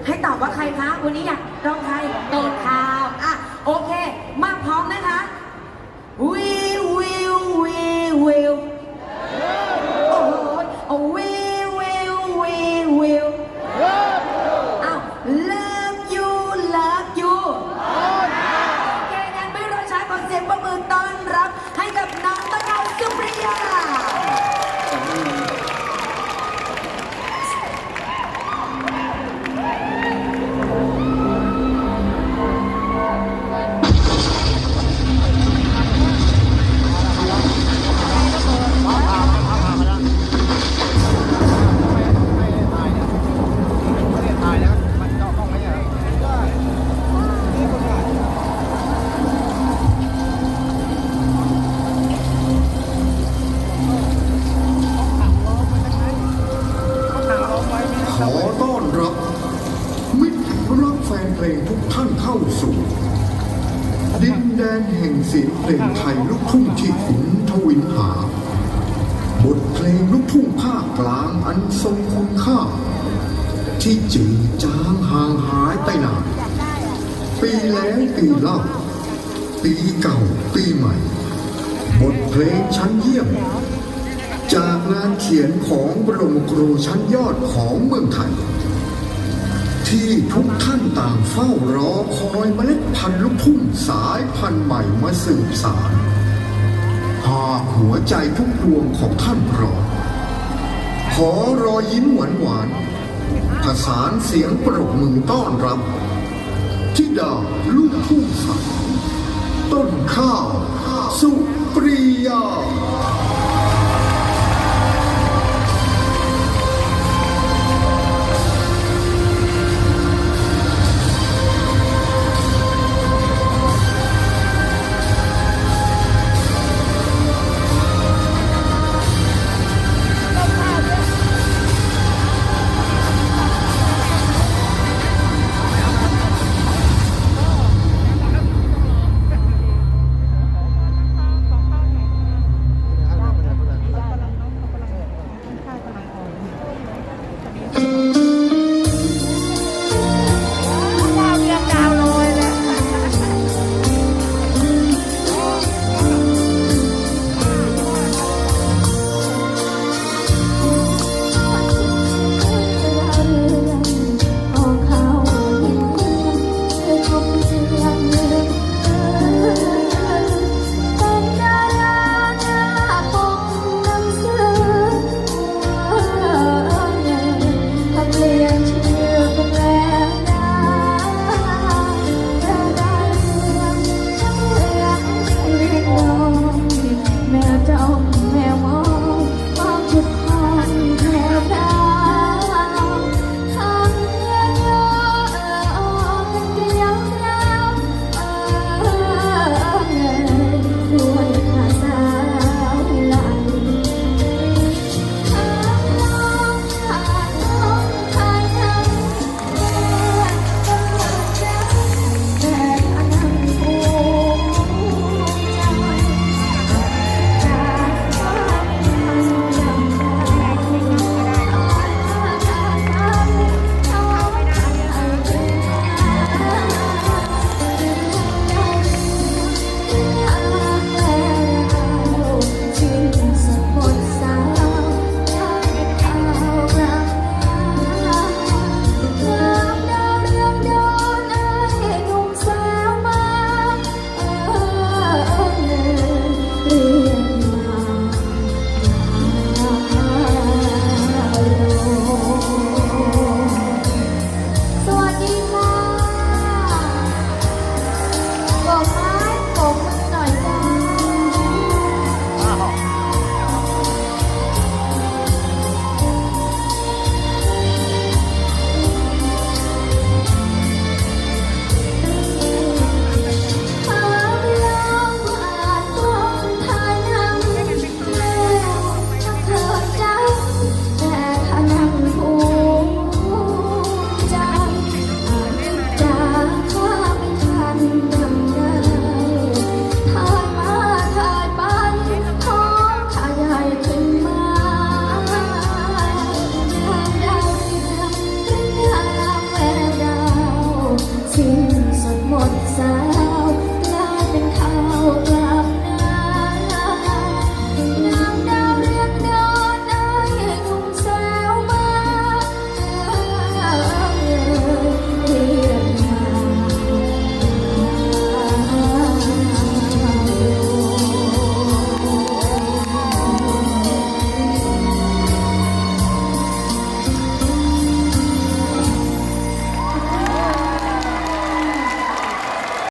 ให้ตอบว่าใครคะวันนี้อยากร้องใครต้นข้าวอ่ะโอเคมาพร้อมนะคะวิววิววิววิวโอ้โหโอ้วิววิววิววิวอ้าว love you love you โอเคงั้นไม่รอช้าขอเสียงปรบมือต้อนรับให้กับน้องต้นข้าวสุปริยาขอต้อนรับมิตรรักแฟนเพลงทุกท่านเข้าสู่ดินแดนแห่งเสียงเพลงไทยลูกทุ่งที่ขุนทวินหาบทเพลงลูกทุ่งภาคกลางอันทรงคุณค่าที่จืดจางห่างหายไปนานปีแล้วปีเล่าปีเก่าปีใหม่บทเพลงชั้นเยี่ยมจากงานเขียนของบรมครูชั้นยอดของเมืองไทยที่ทุกท่านต่างเฝ้ารอคอยเมล็ดพันธุ์ลูกทุ่งสายพันธุ์ใหม่มาสืบสานหากหัวใจทุกดวงของท่านรอขอรอยยิ้มหวานๆผสานเสียงปรบมือต้อนรับธิดาลูกทุ่งสาวต้นข้าวสุปริยา